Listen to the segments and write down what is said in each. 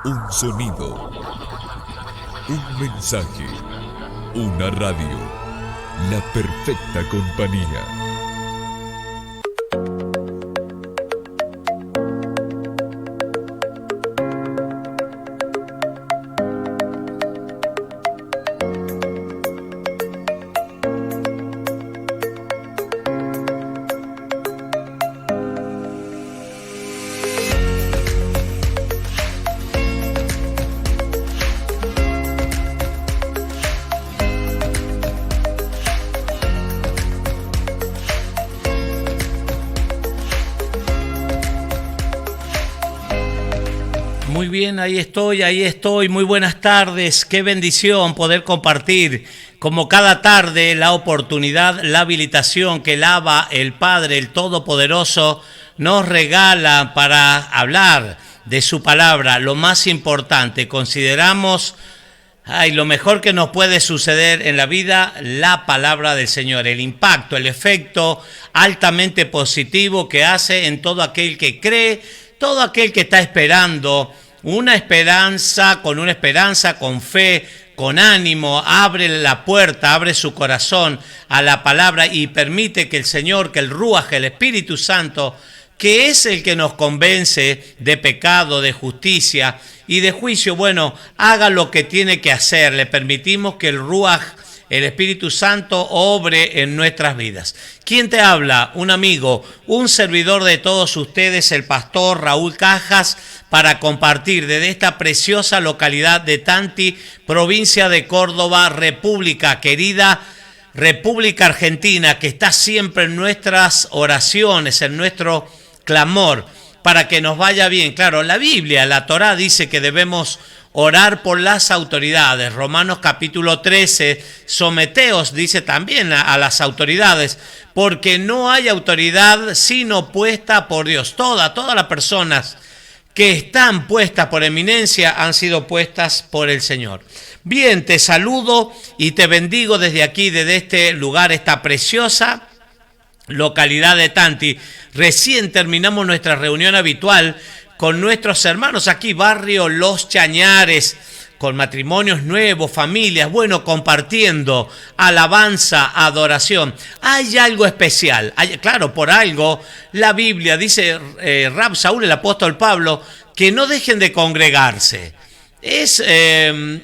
Un sonido, un mensaje, una radio, la perfecta compañía. Muy bien, ahí estoy. Muy buenas tardes. Qué bendición poder compartir, como cada tarde, la oportunidad, la habilitación que el Abba, el Padre, el Todopoderoso, nos regala para hablar de su palabra. Lo más importante, consideramos, lo mejor que nos puede suceder en la vida, la palabra del Señor, el impacto, el efecto altamente positivo que hace en todo aquel que cree, todo aquel que está esperando una esperanza, con fe, con ánimo, abre la puerta, abre su corazón a la palabra y permite que el Señor, que el Ruaj, el Espíritu Santo, que es el que nos convence de pecado, de justicia y de juicio, haga lo que tiene que hacer. Le permitimos que el Ruaj, el Espíritu Santo, obre en nuestras vidas. ¿Quién te habla? Un amigo, un servidor de todos ustedes, el pastor Raúl Cajas, para compartir desde esta preciosa localidad de Tanti, provincia de Córdoba, República querida, República Argentina, que está siempre en nuestras oraciones, en nuestro clamor, para que nos vaya bien. Claro, la Biblia, la Torá dice que debemos orar por las autoridades. Romanos capítulo 13, someteos, dice también a las autoridades, porque no hay autoridad sino puesta por Dios. Todas las personas que están puestas por eminencia han sido puestas por el Señor. Bien, te saludo y te bendigo desde aquí, desde este lugar, esta preciosa localidad de Tanti. Recién terminamos nuestra reunión habitual con nuestros hermanos aquí, barrio Los Chañares, con matrimonios nuevos, familias, compartiendo alabanza, adoración. Hay algo especial, claro, por algo la Biblia dice, Rab Saúl, el apóstol Pablo, que no dejen de congregarse. Es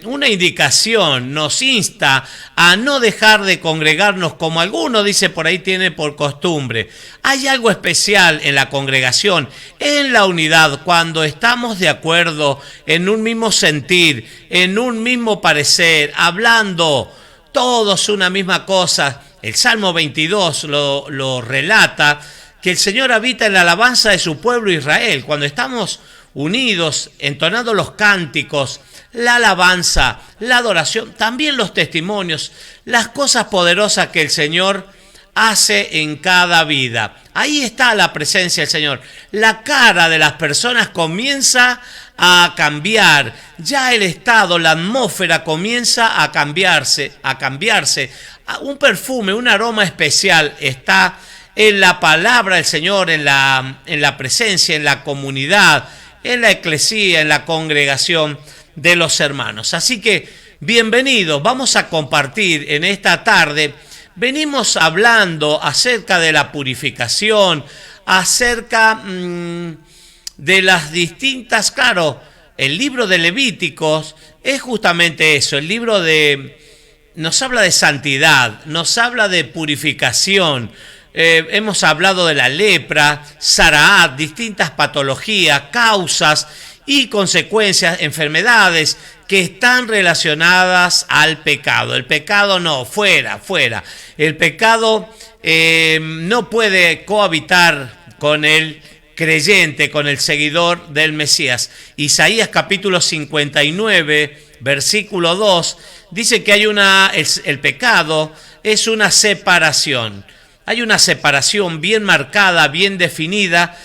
una indicación, nos insta a no dejar de congregarnos como alguno dice por ahí tiene por costumbre. Hay algo especial en la congregación, en la unidad, cuando estamos de acuerdo en un mismo sentir, en un mismo parecer, hablando todos una misma cosa. El Salmo 22 lo relata, que el Señor habita en la alabanza de su pueblo Israel. Cuando estamos unidos, entonando los cánticos, la alabanza, la adoración, también los testimonios, las cosas poderosas que el Señor hace en cada vida. Ahí está la presencia del Señor. La cara de las personas comienza a cambiar. Ya el estado, la atmósfera comienza a cambiarse. Un perfume, un aroma especial está en la palabra del Señor, en la presencia, en la comunidad, en la eclesía, en la congregación de los hermanos. Así que bienvenidos, vamos a compartir en esta tarde. Venimos hablando acerca de la purificación, acerca de las distintas, claro, el libro de Levíticos es justamente eso, el libro nos habla de santidad, nos habla de purificación. Hemos hablado de la lepra, Saraat, distintas patologías, causas y consecuencias, enfermedades que están relacionadas al pecado. El pecado no, fuera. El pecado no puede cohabitar con el creyente, con el seguidor del Mesías. Isaías capítulo 59, versículo 2, dice que el pecado es una separación. Hay una separación bien marcada, bien definida,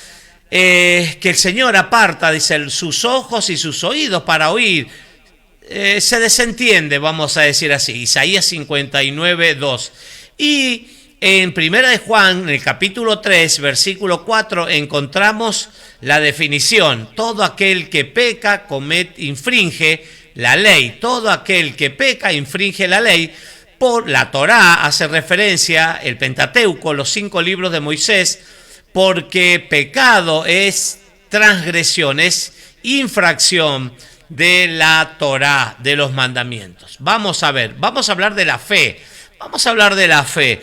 que el Señor aparta, dice, sus ojos y sus oídos para oír. Se desentiende, vamos a decir así, Isaías 59, 2. Y en Primera de Juan, en el capítulo 3, versículo 4, encontramos la definición. Todo aquel que peca, infringe la ley. Todo aquel que peca, infringe la ley. Por la Torá hace referencia, el Pentateuco, los 5 libros de Moisés, porque pecado es transgresión, es infracción de la Torá, de los mandamientos. Vamos a hablar de la fe. Vamos a hablar de la fe.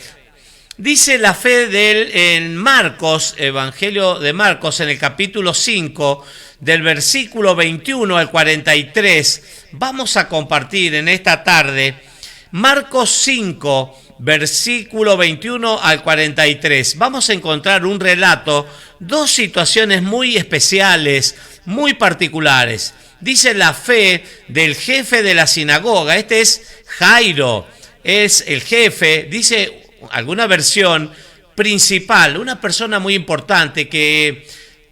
Dice la fe en Marcos, Evangelio de Marcos, en el capítulo 5, del versículo 21 al 43. Vamos a compartir en esta tarde Marcos 5, versículo 21 al 43. Vamos a encontrar un relato, 2 situaciones muy especiales, muy particulares. Dice la fe del jefe de la sinagoga. Este es Jairo, es el jefe, dice alguna versión principal, una persona muy importante que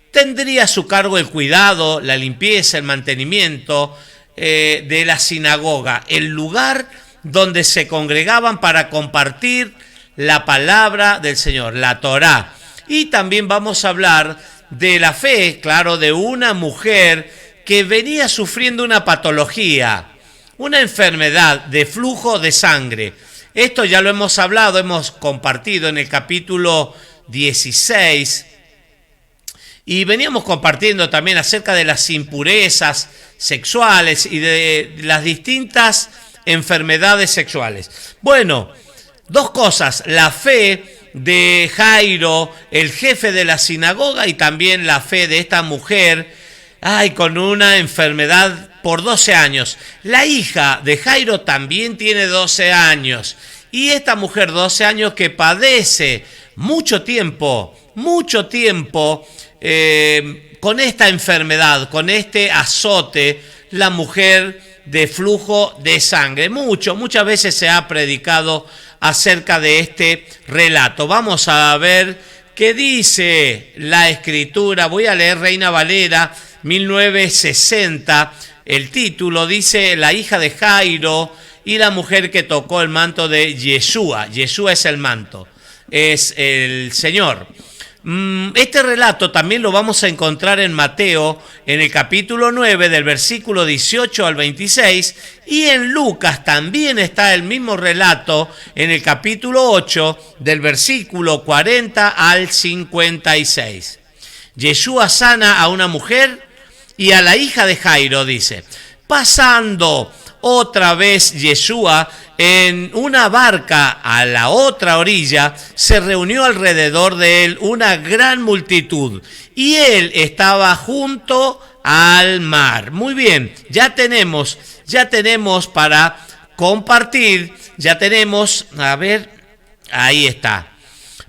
tendría a su cargo el cuidado, la limpieza, el mantenimiento de la sinagoga, el lugar donde se congregaban para compartir la palabra del Señor, la Torá. Y también vamos a hablar de la fe, claro, de una mujer que venía sufriendo una patología, una enfermedad de flujo de sangre. Esto ya lo hemos hablado, hemos compartido en el capítulo 16 y veníamos compartiendo también acerca de las impurezas sexuales y de las distintas enfermedades sexuales. Bueno, 2 cosas, la fe de Jairo, el jefe de la sinagoga, y también la fe de esta mujer, con una enfermedad por 12 años. La hija de Jairo también tiene 12 años. Y esta mujer, 12 años, que padece mucho tiempo, con esta enfermedad, con este azote, la mujer de flujo de sangre. Muchas veces se ha predicado acerca de este relato. Vamos a ver qué dice la Escritura. Voy a leer Reina Valera 1960, el título dice: la hija de Jairo y la mujer que tocó el manto de Yeshua. Yeshua es el manto, es el Señor. Este relato también lo vamos a encontrar en Mateo, en el capítulo 9, del versículo 18 al 26, y en Lucas también está el mismo relato, en el capítulo 8, del versículo 40 al 56. Yeshua sana a una mujer y a la hija de Jairo, dice. Pasando otra vez Yeshua en una barca a la otra orilla, se reunió alrededor de él una gran multitud y él estaba junto al mar. Muy bien, ya tenemos para compartir, ahí está,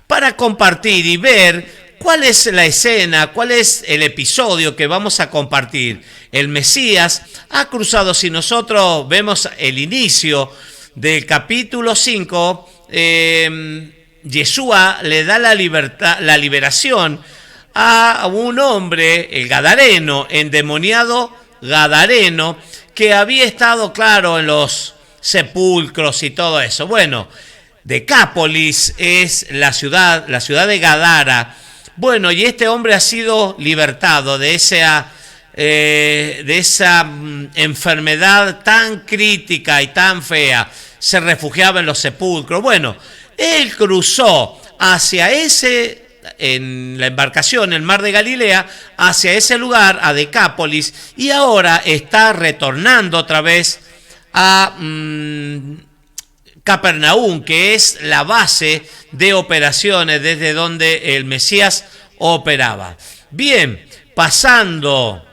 para compartir y ver cuál es la escena, cuál es el episodio que vamos a compartir. El Mesías ha cruzado. Si nosotros vemos el inicio del capítulo 5, Yeshua le da la liberación a un hombre, el gadareno, endemoniado gadareno, que había estado, claro, en los sepulcros y todo eso. Bueno, Decápolis es la ciudad de Gadara. Bueno, y este hombre ha sido libertado de esa enfermedad tan crítica y tan fea. Se refugiaba en los sepulcros. Bueno, él cruzó en la embarcación, el mar de Galilea, hacia ese lugar, a Decápolis, y ahora está retornando otra vez a Capernaum, que es la base de operaciones desde donde el Mesías operaba. Bien, pasando,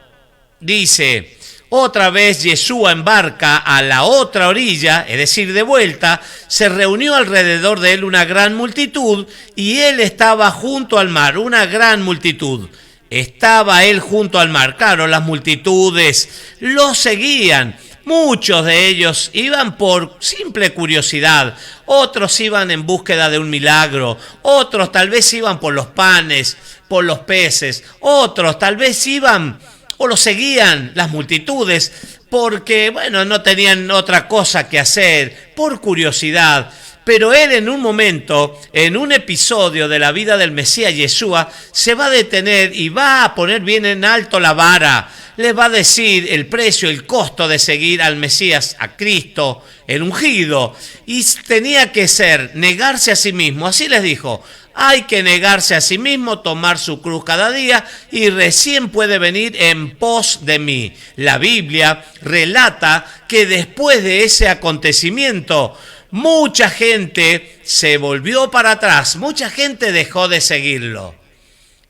dice, otra vez Yeshua embarca a la otra orilla, es decir, de vuelta, se reunió alrededor de él una gran multitud y él estaba junto al mar, una gran multitud. Estaba él junto al mar. Claro, las multitudes lo seguían. Muchos de ellos iban por simple curiosidad, otros iban en búsqueda de un milagro, otros tal vez iban por los panes, por los peces, otros tal vez iban o lo seguían las multitudes porque, bueno, no tenían otra cosa que hacer, por curiosidad. pero él en un momento, en un episodio de la vida del Mesías Yeshua, se va a detener y va a poner bien en alto la vara. Les va a decir el precio, el costo de seguir al Mesías, a Cristo, el ungido. Y tenía que ser negarse a sí mismo. Así les dijo, hay que negarse a sí mismo, tomar su cruz cada día y recién puede venir en pos de mí. La Biblia relata que después de ese acontecimiento, mucha gente se volvió para atrás, mucha gente dejó de seguirlo.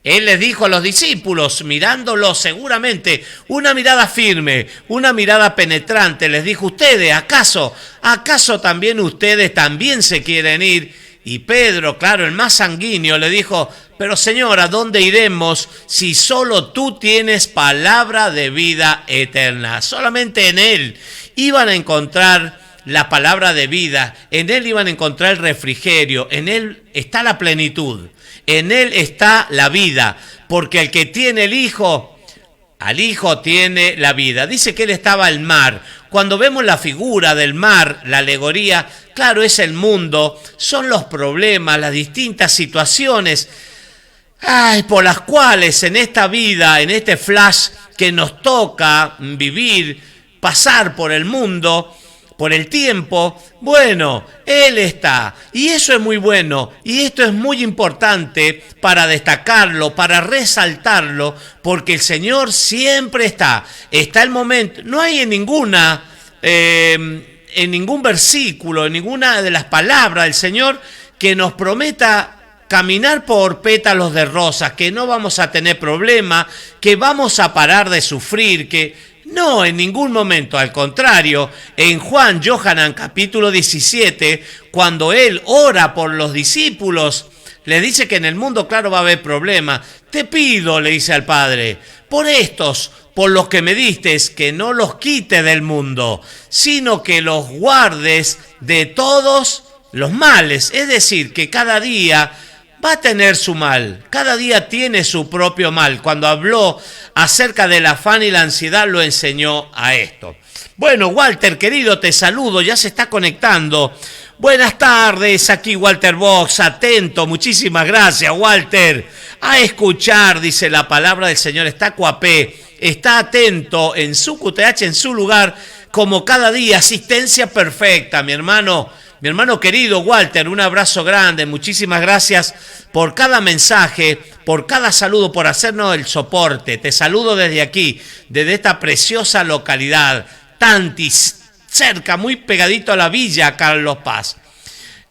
Él les dijo a los discípulos, mirándolos seguramente, una mirada firme, una mirada penetrante, les dijo, ustedes, ¿acaso también ustedes también se quieren ir? Y Pedro, claro, el más sanguíneo, le dijo, pero Señor, ¿a dónde iremos si solo tú tienes palabra de vida eterna? Solamente en Él iban a encontrar la palabra de vida, en Él iban a encontrar el refrigerio, en Él está la plenitud, en Él está la vida, porque el que tiene el Hijo, al Hijo tiene la vida. Dice que Él estaba al mar. Cuando vemos la figura del mar, la alegoría, claro, es el mundo, son los problemas, las distintas situaciones por las cuales en esta vida, en este flash que nos toca vivir, pasar por el mundo, por el tiempo, bueno, Él está. Y eso es muy bueno. Y esto es muy importante para destacarlo, para resaltarlo, porque el Señor siempre está. Está el momento. No hay en ningún versículo, en ninguna de las palabras del Señor que nos prometa caminar por pétalos de rosas, que no vamos a tener problema, que vamos a parar de sufrir, que... No, en ningún momento, al contrario, en Juan Yohanan capítulo 17, cuando él ora por los discípulos, le dice que en el mundo, claro, va a haber problemas. Te pido, le dice al Padre, por los que me diste, que no los quites del mundo, sino que los guardes de todos los males. Es decir, que cada día va a tener su mal, cada día tiene su propio mal. Cuando habló acerca del afán y la ansiedad, lo enseñó a esto. Bueno, Walter, querido, te saludo, ya se está conectando. Buenas tardes, aquí Walter Box, atento, muchísimas gracias, Walter. A escuchar, dice la palabra del Señor, está cuapé, está atento en su QTH, en su lugar, como cada día, asistencia perfecta, mi hermano querido Walter, un abrazo grande, muchísimas gracias por cada mensaje, por cada saludo, por hacernos el soporte. Te saludo desde aquí, desde esta preciosa localidad, Tantis, cerca, muy pegadito a la villa Carlos Paz.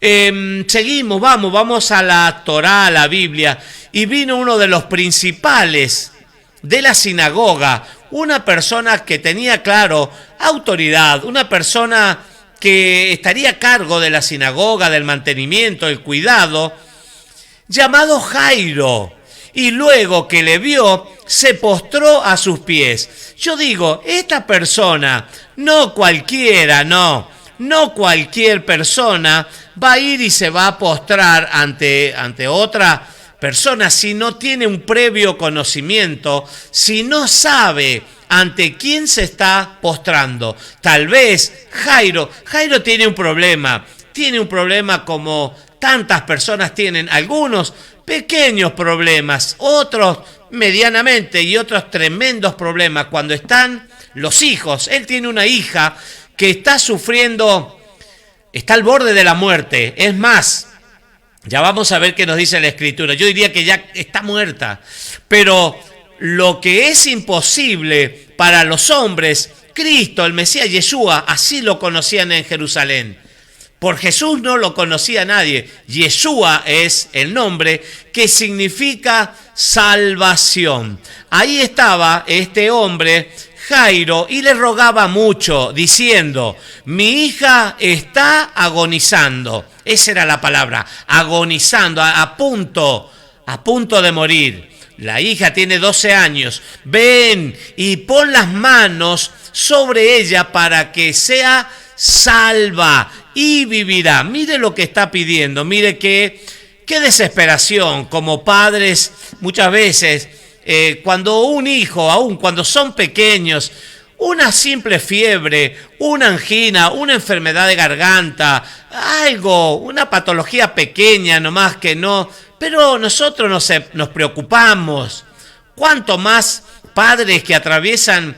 Seguimos, vamos a la Torá, a la Biblia, y vino uno de los principales de la sinagoga, una persona que tenía, claro, autoridad, una persona que estaría a cargo de la sinagoga, del mantenimiento, el cuidado, llamado Jairo, y luego que le vio, se postró a sus pies. Yo digo, esta persona, no cualquiera, no cualquier persona va a ir y se va a postrar ante otra persona si no tiene un previo conocimiento, si no sabe ante quién se está postrando. Tal vez Jairo tiene un problema como tantas personas tienen, algunos pequeños problemas, otros medianamente y otros tremendos problemas cuando están los hijos. Él tiene una hija que está sufriendo, está al borde de la muerte, es más, ya vamos a ver qué nos dice la Escritura, yo diría que ya está muerta, pero lo que es imposible para los hombres, Cristo, el Mesías Yeshua, así lo conocían en Jerusalén. Por Jesús no lo conocía nadie. Yeshua es el nombre que significa salvación. Ahí estaba este hombre, Jairo, y le rogaba mucho, diciendo, mi hija está agonizando. Esa era la palabra, agonizando, a punto de morir. La hija tiene 12 años. Ven y pon las manos sobre ella para que sea salva y vivirá. Mire lo que está pidiendo. Mire qué desesperación. Como padres, muchas veces, cuando un hijo, aun cuando son pequeños, una simple fiebre, una angina, una enfermedad de garganta, algo, una patología pequeña nomás que no, pero nosotros nos preocupamos. ¿Cuánto más padres que atraviesan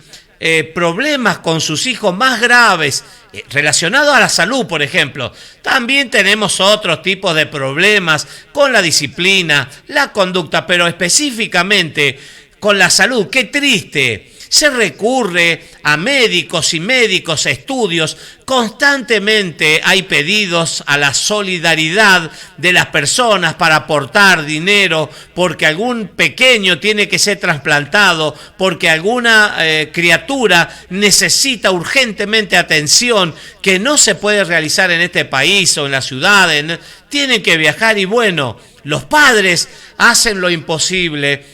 problemas con sus hijos más graves, relacionados a la salud, por ejemplo? También tenemos otros tipos de problemas con la disciplina, la conducta, pero específicamente con la salud. ¡Qué triste! Se recurre a médicos y médicos, estudios. Constantemente hay pedidos a la solidaridad de las personas para aportar dinero, porque algún pequeño tiene que ser trasplantado, porque alguna criatura necesita urgentemente atención que no se puede realizar en este país o en la ciudad. Tienen que viajar y bueno, los padres hacen lo imposible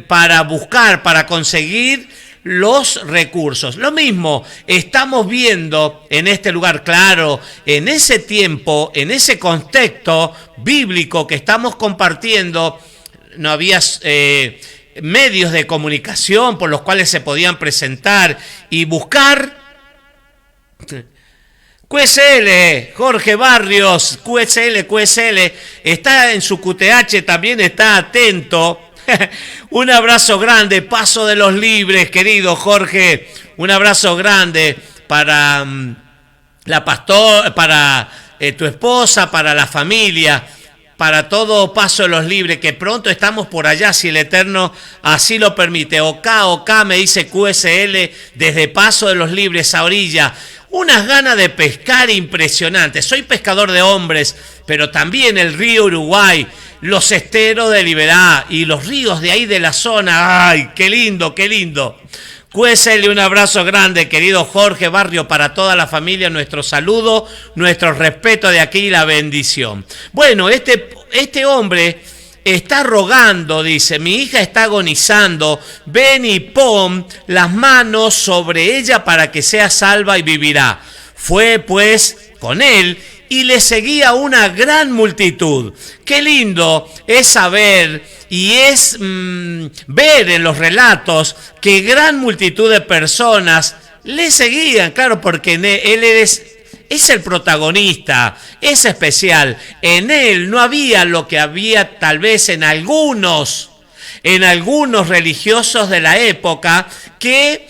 para buscar, para conseguir los recursos. Lo mismo estamos viendo en este lugar, claro, en ese tiempo, en ese contexto bíblico que estamos compartiendo. No había medios de comunicación por los cuales se podían presentar y buscar. QSL, Jorge Barrios, QSL, está en su QTH, también está atento. Un abrazo grande, Paso de los Libres, querido Jorge. Un abrazo grande para para tu esposa, para la familia, para todo Paso de los Libres, que pronto estamos por allá, si el Eterno así lo permite. OK, me dice QSL, desde Paso de los Libres a orilla. Unas ganas de pescar impresionantes. Soy pescador de hombres, pero también el río Uruguay, los esteros de Liberá y los ríos de ahí de la zona. ¡Ay, qué lindo, qué lindo! QSL, un abrazo grande, querido Jorge Barrio, para toda la familia, nuestro saludo, nuestro respeto de aquí y la bendición. Bueno, este hombre está rogando, dice, mi hija está agonizando, ven y pon las manos sobre ella para que sea salva y vivirá. Fue pues con él y le seguía una gran multitud. Qué lindo es saber y es ver en los relatos que gran multitud de personas le seguían, claro, porque él es el protagonista, es especial. En él no había lo que había tal vez en algunos religiosos de la época que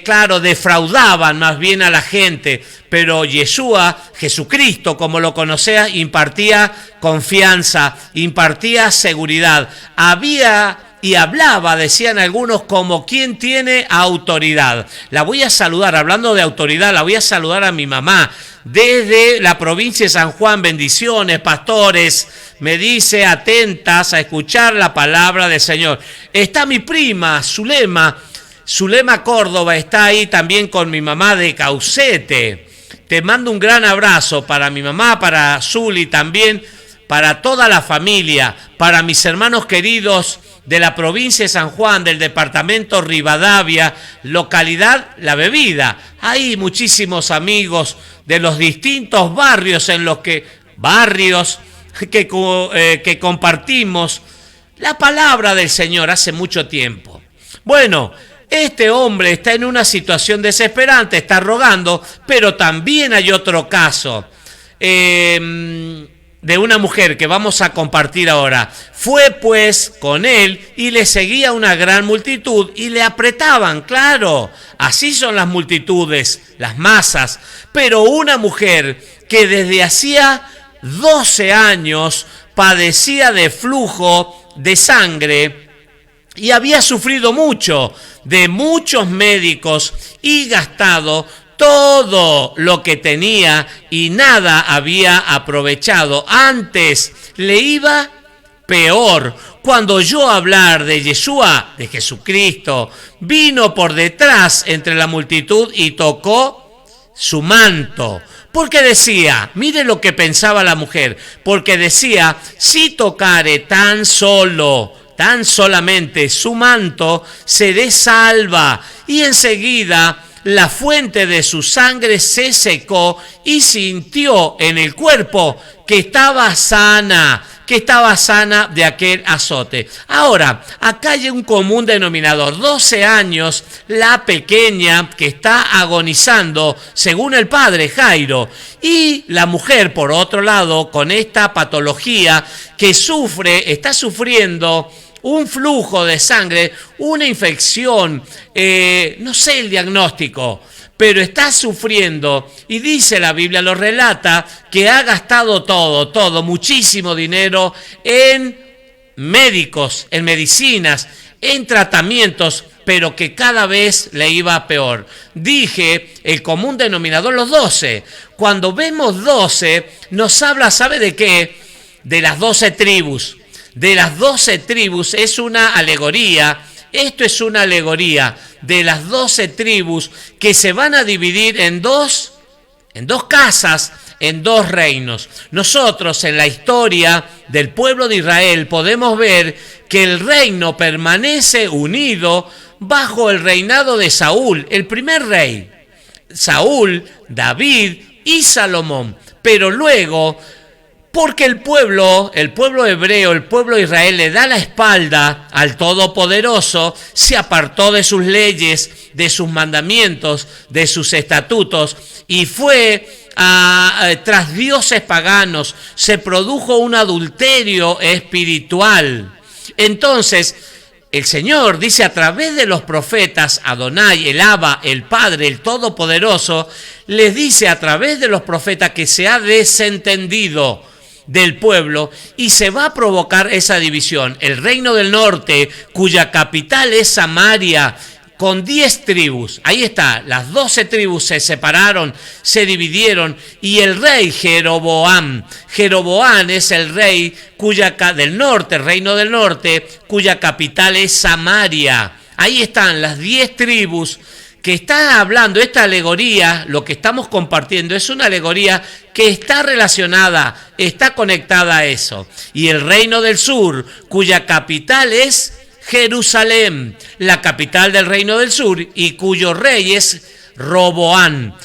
claro, defraudaban más bien a la gente, pero Yeshua, Jesucristo, como lo conocía, impartía confianza, impartía seguridad. Había y hablaba, decían algunos, como quien tiene autoridad. La voy a saludar, hablando de autoridad, la voy a saludar a mi mamá, desde la provincia de San Juan. Bendiciones, pastores, me dice, atentas a escuchar la palabra del Señor. Está mi prima, Zulema Córdoba, está ahí también con mi mamá de Caucete. Te mando un gran abrazo para mi mamá, para Zuli también, para toda la familia, para mis hermanos queridos de la provincia de San Juan, del departamento Rivadavia, localidad La Bebida. Hay muchísimos amigos de los distintos barrios que compartimos la palabra del Señor hace mucho tiempo. Bueno, este hombre está en una situación desesperante, está rogando, pero también hay otro caso de una mujer que vamos a compartir ahora. Fue pues con él y le seguía una gran multitud y le apretaban, claro, así son las multitudes, las masas, pero una mujer que desde hacía 12 años padecía de flujo de sangre y había sufrido mucho de muchos médicos y gastado todo lo que tenía y nada había aprovechado. Antes le iba peor. Cuando oyó hablar de Yeshua, de Jesucristo, vino por detrás entre la multitud y tocó su manto. Porque decía, mire lo que pensaba la mujer, porque decía, si tocare tan solamente su manto, seré salva. Y enseguida la fuente de su sangre se secó y sintió en el cuerpo que estaba sana, que estaba sana de aquel azote. Ahora, acá hay un común denominador. 12 años, la pequeña que está agonizando, según el padre Jairo. Y la mujer, por otro lado, con esta patología que está sufriendo un flujo de sangre, una infección, no sé el diagnóstico, pero está sufriendo, y dice la Biblia, lo relata, que ha gastado todo, muchísimo dinero en médicos, en medicinas, en tratamientos, pero que cada vez le iba peor. Dije, el común denominador, los 12. Cuando vemos 12, nos habla, ¿sabe de qué? De las 12 tribus. De las 12 tribus, es una alegoría. Esto es una alegoría de las 12 tribus que se van a dividir en dos casas, en dos reinos. Nosotros en la historia del pueblo de Israel podemos ver que el reino permanece unido bajo el reinado de Saúl, el primer rey. Saúl, David y Salomón. Pero luego, porque el pueblo hebreo, el pueblo de Israel le da la espalda al Todopoderoso, se apartó de sus leyes, de sus mandamientos, de sus estatutos y fue tras dioses paganos, se produjo un adulterio espiritual. Entonces, el Señor dice a través de los profetas, Adonai, el Abba, el Padre, el Todopoderoso, les dice a través de los profetas que se ha desentendido del pueblo y se va a provocar esa división. El reino del norte, cuya capital es Samaria, con 10 tribus. Ahí está, las 12 tribus se separaron, se dividieron, y el rey Jeroboam es el rey del norte, el reino del norte, cuya capital es Samaria. Ahí están las 10 tribus que está hablando. Esta alegoría, lo que estamos compartiendo, es una alegoría que está relacionada, está conectada a eso. Y el reino del sur, cuya capital es Jerusalén, la capital del reino del sur, y cuyo rey es Roboán,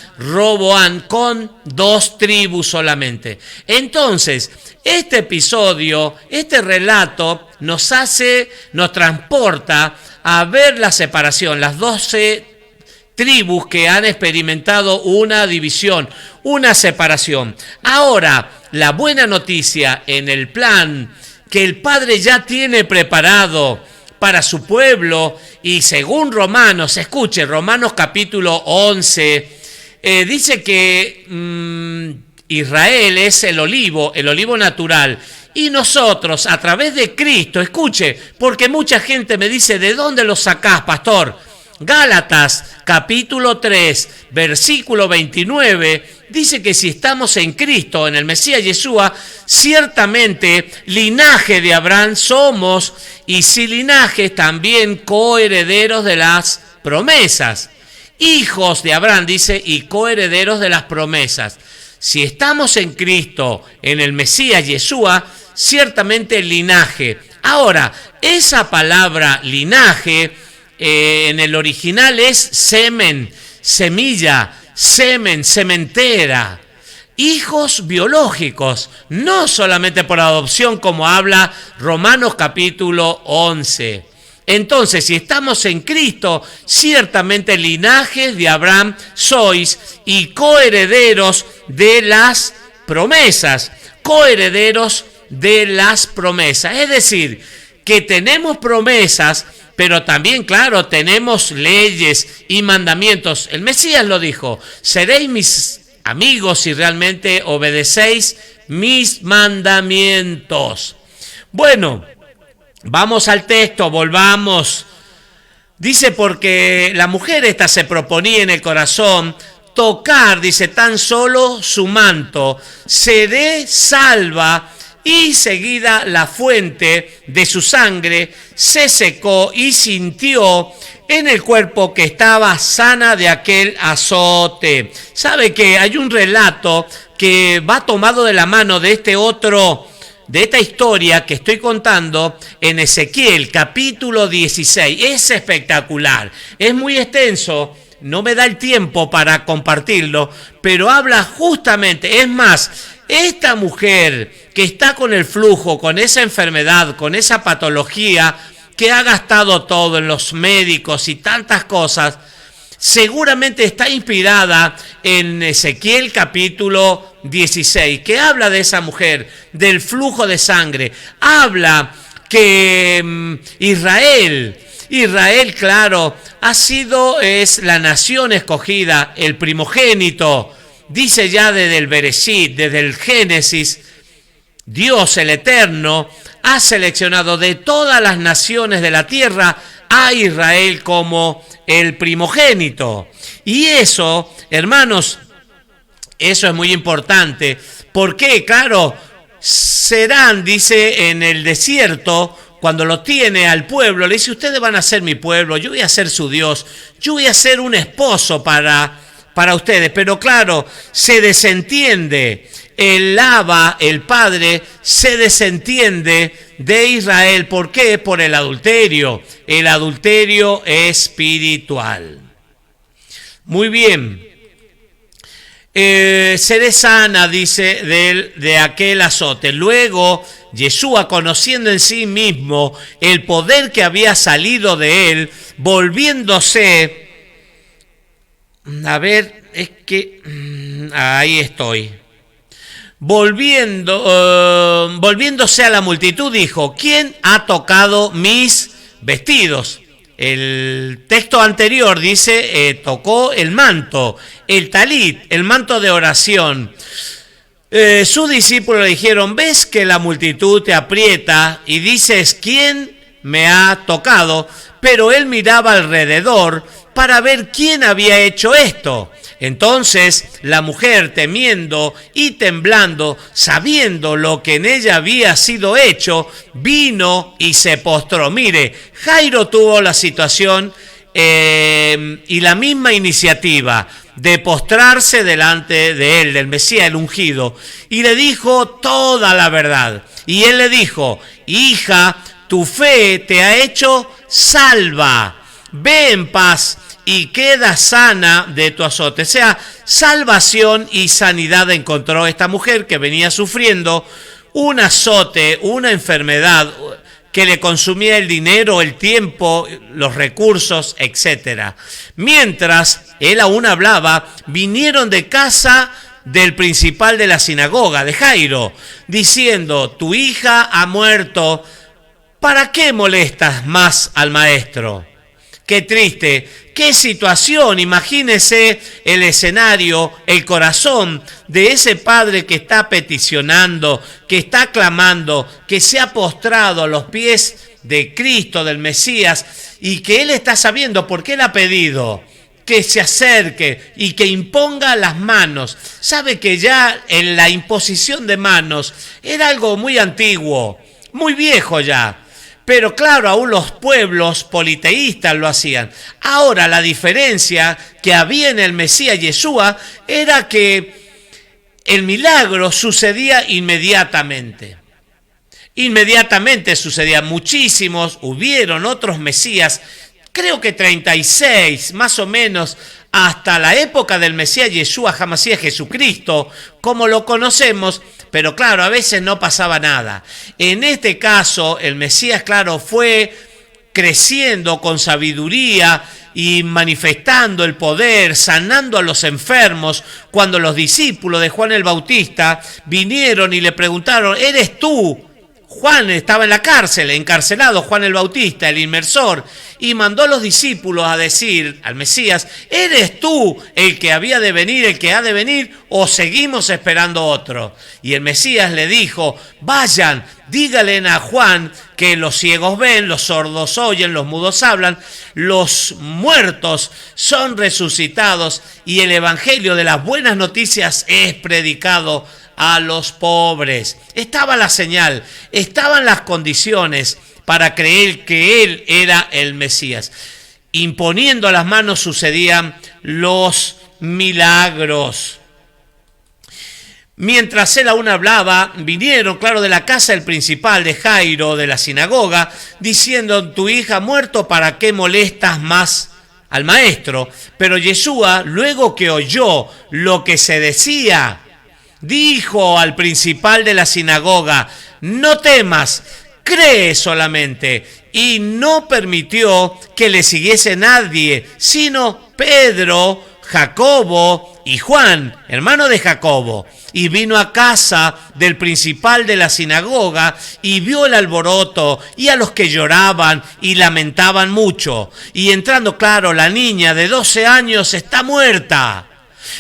con 2 tribus solamente. Entonces, este episodio, este relato nos transporta a ver la separación, las 12 tribus que han experimentado una división, una separación. Ahora, la buena noticia en el plan que el Padre ya tiene preparado para su pueblo, y según Romanos, escuche, Romanos capítulo 11, dice que Israel es el olivo natural, y nosotros a través de Cristo, escuche, porque mucha gente me dice, ¿de dónde lo sacás, pastor? Gálatas capítulo 3, versículo 29, dice que si estamos en Cristo, en el Mesías Yeshua, ciertamente linaje de Abraham somos, y si linaje también coherederos de las promesas. Hijos de Abraham, dice, y coherederos de las promesas. Si estamos en Cristo, en el Mesías Yeshua, ciertamente linaje. Ahora, esa palabra linaje en el original es semen, semilla, sementera. Hijos biológicos, no solamente por adopción como habla Romanos capítulo 11. Entonces, si estamos en Cristo, ciertamente linajes de Abraham sois y coherederos de las promesas, coherederos de las promesas. Es decir, que tenemos promesas, pero también, claro, tenemos leyes y mandamientos. El Mesías lo dijo, seréis mis amigos si realmente obedecéis mis mandamientos. Bueno, vamos al texto, volvamos. Dice, porque la mujer esta se proponía en el corazón tocar, dice, tan solo su manto, seré salva, y seguida la fuente de su sangre se secó y sintió en el cuerpo que estaba sana de aquel azote. ¿Sabe que hay un relato que va tomado de la mano de esta historia que estoy contando en Ezequiel, capítulo 16? Es espectacular, es muy extenso, no me da el tiempo para compartirlo, pero habla justamente, es más, esta mujer que está con el flujo, con esa enfermedad, con esa patología, que ha gastado todo en los médicos y tantas cosas, seguramente está inspirada en Ezequiel capítulo 16, que habla de esa mujer, del flujo de sangre. Habla que Israel, claro, es la nación escogida, el primogénito. Dice ya desde el Bereshit, desde el Génesis, Dios el Eterno ha seleccionado de todas las naciones de la tierra a Israel como el primogénito. Y eso, hermanos, eso es muy importante. ¿Por qué? Claro, serán, dice, en el desierto, cuando lo tiene al pueblo, le dice, ustedes van a ser mi pueblo, yo voy a ser su Dios, yo voy a ser un esposo para ustedes. Pero claro, se desentiende. El Abba, el Padre, se desentiende de Israel. ¿Por qué? Por el adulterio espiritual. Muy bien. Seré sana, dice, de aquel azote. Luego, Yeshua, conociendo en sí mismo el poder que había salido de él, volviéndose, ahí estoy. Volviéndose a la multitud, dijo, ¿quién ha tocado mis vestidos? El texto anterior dice, tocó el manto, el talit, el manto de oración. Sus discípulos le dijeron, ¿ves que la multitud te aprieta y dices, ¿quién me ha tocado? Pero él miraba alrededor para ver quién había hecho esto. Entonces la mujer, temiendo y temblando, sabiendo lo que en ella había sido hecho, vino y se postró. Mire, Jairo tuvo la situación y la misma iniciativa de postrarse delante de él, del Mesías, el ungido, y le dijo toda la verdad. Y él le dijo, hija, tu fe te ha hecho salva, ve en paz y queda sana de tu azote. O sea, salvación y sanidad encontró esta mujer que venía sufriendo un azote, una enfermedad que le consumía el dinero, el tiempo, los recursos, etc. Mientras él aún hablaba, vinieron de casa del principal de la sinagoga, de Jairo, diciendo, tu hija ha muerto, ¿para qué molestas más al maestro? Qué triste, qué situación. Imagínese el escenario, el corazón de ese padre que está peticionando, que está clamando, que se ha postrado a los pies de Cristo, del Mesías, y que él está sabiendo por qué él ha pedido que se acerque y que imponga las manos. Sabe que ya en la imposición de manos era algo muy antiguo, muy viejo ya. Pero claro, aún los pueblos politeístas lo hacían. Ahora la diferencia que había en el Mesías Yeshua era que el milagro sucedía inmediatamente. Inmediatamente sucedía. Muchísimos, hubieron otros Mesías, creo que 36 más o menos, hasta la época del Mesías Yeshua HaMashiach, Jesucristo, como lo conocemos. Pero claro, a veces no pasaba nada. En este caso, el Mesías, claro, fue creciendo con sabiduría y manifestando el poder, sanando a los enfermos. Cuando los discípulos de Juan el Bautista vinieron y le preguntaron, ¿eres tú? Juan estaba en la cárcel, encarcelado, Juan el Bautista, el inmersor, y mandó a los discípulos a decir al Mesías, ¿eres tú el que había de venir, el que ha de venir, o seguimos esperando otro? Y el Mesías le dijo, vayan, díganle a Juan que los ciegos ven, los sordos oyen, los mudos hablan, los muertos son resucitados, y el evangelio de las buenas noticias es predicado a los pobres. Estaba la señal, estaban las condiciones para creer que él era el Mesías. Imponiendo las manos sucedían los milagros. Mientras él aún hablaba, vinieron, claro, de la casa del principal de Jairo, de la sinagoga, diciendo, tu hija ha muerto, ¿para qué molestas más al maestro? Pero Yeshua, luego que oyó lo que se decía, dijo al principal de la sinagoga: no temas, cree solamente. Y no permitió que le siguiese nadie, sino Pedro, Jacobo y Juan, hermano de Jacobo. Y vino a casa del principal de la sinagoga y vio el alboroto y a los que lloraban y lamentaban mucho. Y entrando, claro, la niña de 12 años está muerta.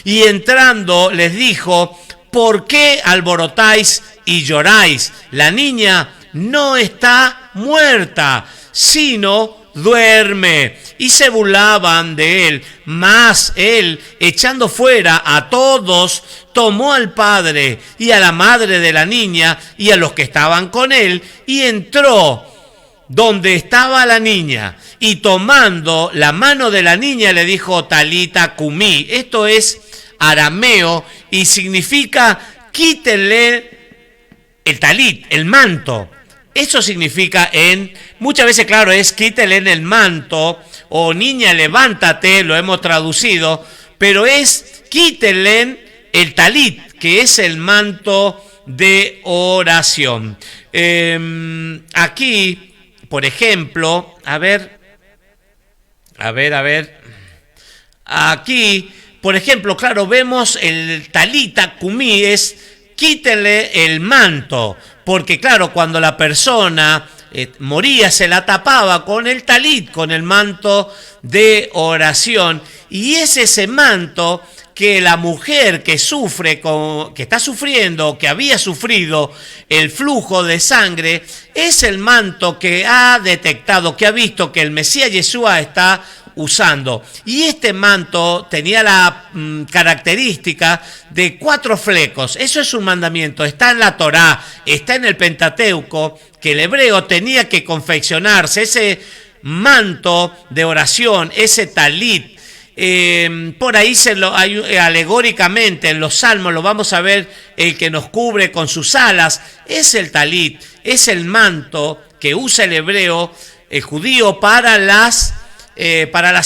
Y entrando les dijo: ¿por qué alborotáis y lloráis? La niña no está muerta, sino duerme. Y se burlaban de él. Mas él, echando fuera a todos, tomó al padre y a la madre de la niña y a los que estaban con él, y entró donde estaba la niña, y tomando la mano de la niña le dijo: Talita cumí. Esto es arameo y significa: quítenle el talit, el manto. Eso significa muchas veces, claro, es quítele en el manto, o niña, levántate, lo hemos traducido, pero es quítele el talit, que es el manto de oración. Aquí, por ejemplo, a ver. Aquí, por ejemplo, claro, vemos el talita cumí, es quítenle el manto. Porque claro, cuando la persona moría, se la tapaba con el talit, con el manto de oración. Y es ese manto que la mujer que sufre, que está sufriendo, que había sufrido el flujo de sangre, es el manto que ha detectado, que ha visto que el Mesías Yeshua está usando. Y este manto tenía la característica de 4 flecos. Eso es un mandamiento, está en la Torá, está en el Pentateuco, que el hebreo tenía que confeccionarse ese manto de oración, ese talit. Por ahí alegóricamente en los salmos lo vamos a ver: el que nos cubre con sus alas. Es el talit, es el manto que usa el hebreo, el judío, para las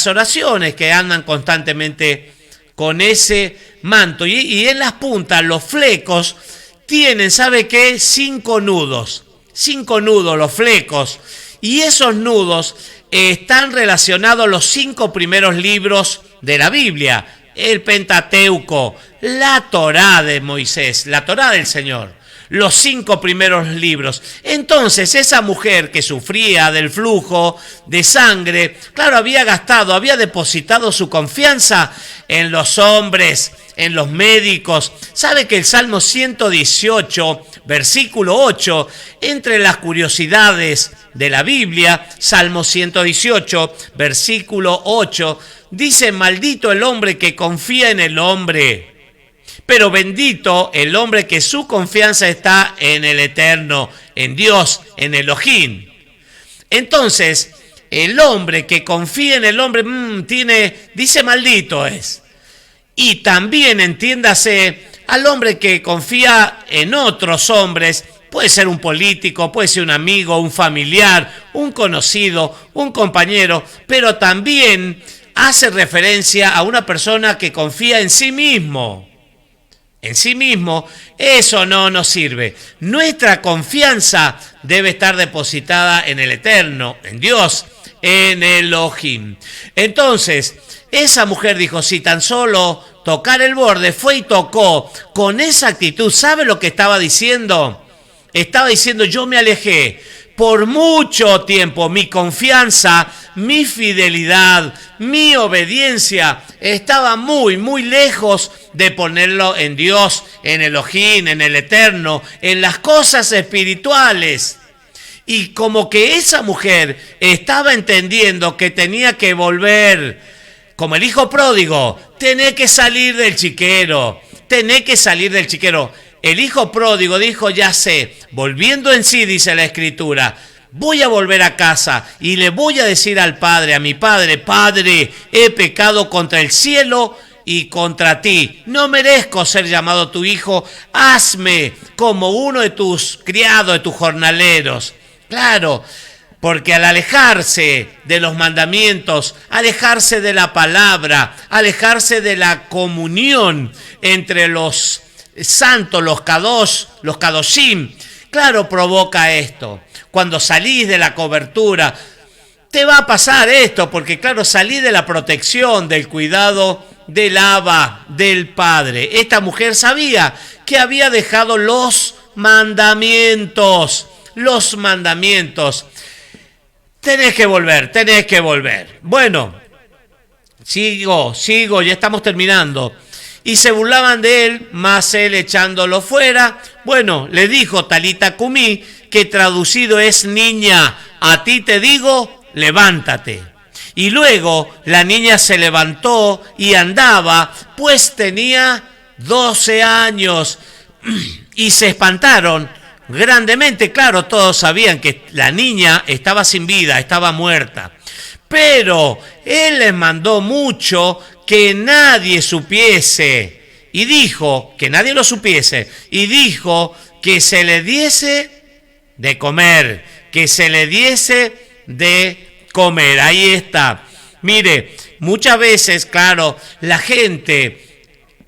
oraciones, que andan constantemente con ese manto. Y en las puntas, los flecos tienen, ¿sabe qué? 5 nudos. 5 nudos los flecos. Y esos nudos están relacionados a los 5 primeros libros de la Biblia: el Pentateuco, la Torá de Moisés, la Torá del Señor, los 5 primeros libros. Entonces, esa mujer que sufría del flujo de sangre, claro, había depositado su confianza en los hombres, en los médicos. Sabe que el Salmo 118, versículo 8, entre las curiosidades de la Biblia, Salmo 118, versículo 8, dice: maldito el hombre que confía en el hombre, pero bendito el hombre que su confianza está en el Eterno, en Dios, en Elohim. Entonces, el hombre que confía en el hombre, dice maldito es. Y también, entiéndase, al hombre que confía en otros hombres, puede ser un político, puede ser un amigo, un familiar, un conocido, un compañero, pero también hace referencia a una persona que confía en sí mismo. En sí mismo, eso no nos sirve. Nuestra confianza debe estar depositada en el Eterno, en Dios, en Elohim. Entonces, esa mujer dijo: si tan solo tocar el borde, fue y tocó con esa actitud. ¿Sabe lo que estaba diciendo? Estaba diciendo: yo me alejé por mucho tiempo, mi confianza, mi fidelidad, mi obediencia estaba muy, muy lejos de ponerlo en Dios, en Elohim, en el Eterno, en las cosas espirituales. Y como que esa mujer estaba entendiendo que tenía que volver, como el hijo pródigo, tenés que salir del chiquero. El hijo pródigo dijo: ya sé, volviendo en sí, dice la Escritura, voy a volver a casa y le voy a decir al Padre, a mi Padre: Padre, he pecado contra el cielo y contra ti. No merezco ser llamado tu hijo. Hazme como uno de tus criados, de tus jornaleros. Claro, porque al alejarse de los mandamientos, alejarse de la palabra, alejarse de la comunión entre los santos, los kadosh, los kadoshim. Claro, provoca esto. Cuando salís de la cobertura, te va a pasar esto, porque claro, salís de la protección, del cuidado del Abba, del Padre. Esta mujer sabía que había dejado los mandamientos. Los mandamientos. Tenés que volver. Bueno, sigo, ya estamos terminando. Y se burlaban de él, más él echándolo fuera. Bueno, le dijo Talita Cumí, que traducido es niña, a ti te digo, levántate. Y luego la niña se levantó y andaba, pues tenía 12 años. Y se espantaron grandemente. Claro, todos sabían que la niña estaba sin vida, estaba muerta. Pero él les mandó mucho que nadie supiese. Y dijo, que nadie lo supiese. Y dijo que se le diese de comer. Que se le diese de comer. Ahí está. Mire, muchas veces, claro, la gente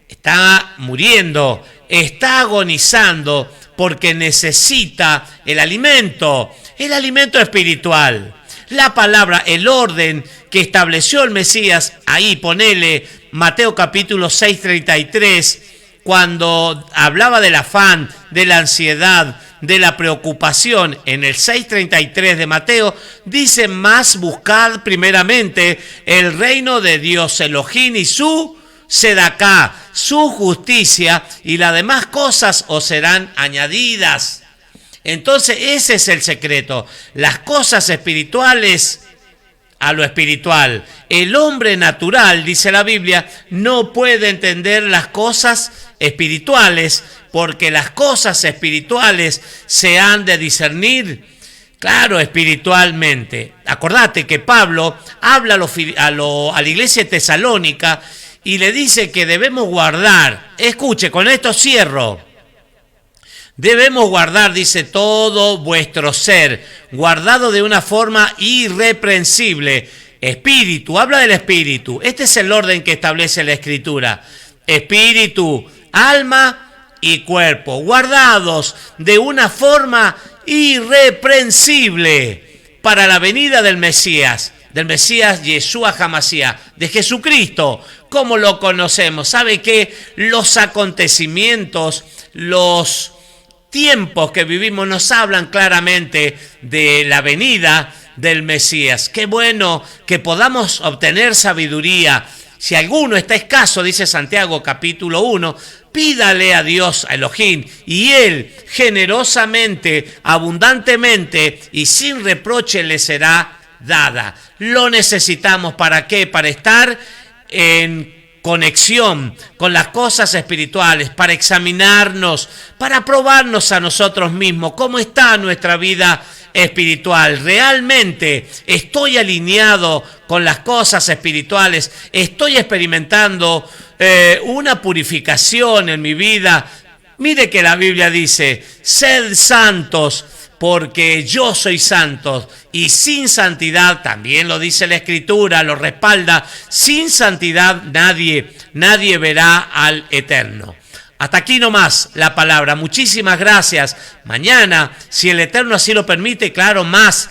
está muriendo, está agonizando porque necesita el alimento espiritual. La palabra, el orden que estableció el Mesías, ahí ponele Mateo capítulo 6:33, cuando hablaba del afán, de la ansiedad, de la preocupación, en el 6:33 de Mateo, dice: más buscad primeramente el reino de Dios Elohim y su sedaká, su justicia, y las demás cosas os serán añadidas. Entonces ese es el secreto, las cosas espirituales a lo espiritual. El hombre natural, dice la Biblia, no puede entender las cosas espirituales, porque las cosas espirituales se han de discernir, claro, espiritualmente. Acordate que Pablo habla a la iglesia tesalónica y le dice que debemos guardar, escuche, con esto cierro, debemos guardar, dice, todo vuestro ser, guardado de una forma irreprensible. Espíritu, habla del espíritu. Este es el orden que establece la Escritura. Espíritu, alma y cuerpo, guardados de una forma irreprensible para la venida del Mesías Yeshua HaMashiach, de Jesucristo, como lo conocemos. ¿Sabe que los acontecimientos, los tiempos que vivimos nos hablan claramente de la venida del Mesías? Qué bueno que podamos obtener sabiduría. Si alguno está escaso, dice Santiago capítulo 1, pídale a Dios, a Elohim, y Él generosamente, abundantemente y sin reproche le será dada. Lo necesitamos, ¿para qué? Para estar en conexión con las cosas espirituales, para examinarnos, para probarnos a nosotros mismos cómo está nuestra vida espiritual. ¿Realmente estoy alineado con las cosas espirituales? ¿Estoy experimentando una purificación en mi vida? Mire que la Biblia dice: sed santos porque yo soy santo. Y sin santidad, también lo dice la Escritura, lo respalda, sin santidad nadie verá al Eterno. Hasta aquí nomás la palabra. Muchísimas gracias. Mañana, si el Eterno así lo permite, claro, más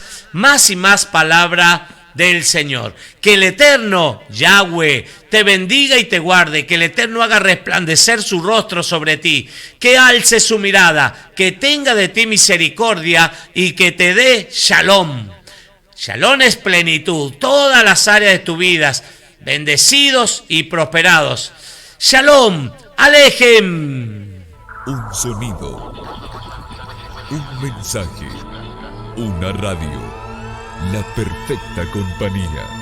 y más palabra del Señor. Que el Eterno, Yahweh, te bendiga y te guarde. Que el Eterno haga resplandecer su rostro sobre ti. Que alce su mirada. Que tenga de ti misericordia y que te dé shalom. Shalom es plenitud. Todas las áreas de tu vida, bendecidos y prosperados. Shalom. Alejem. Un sonido, un mensaje, una radio, la perfecta compañía.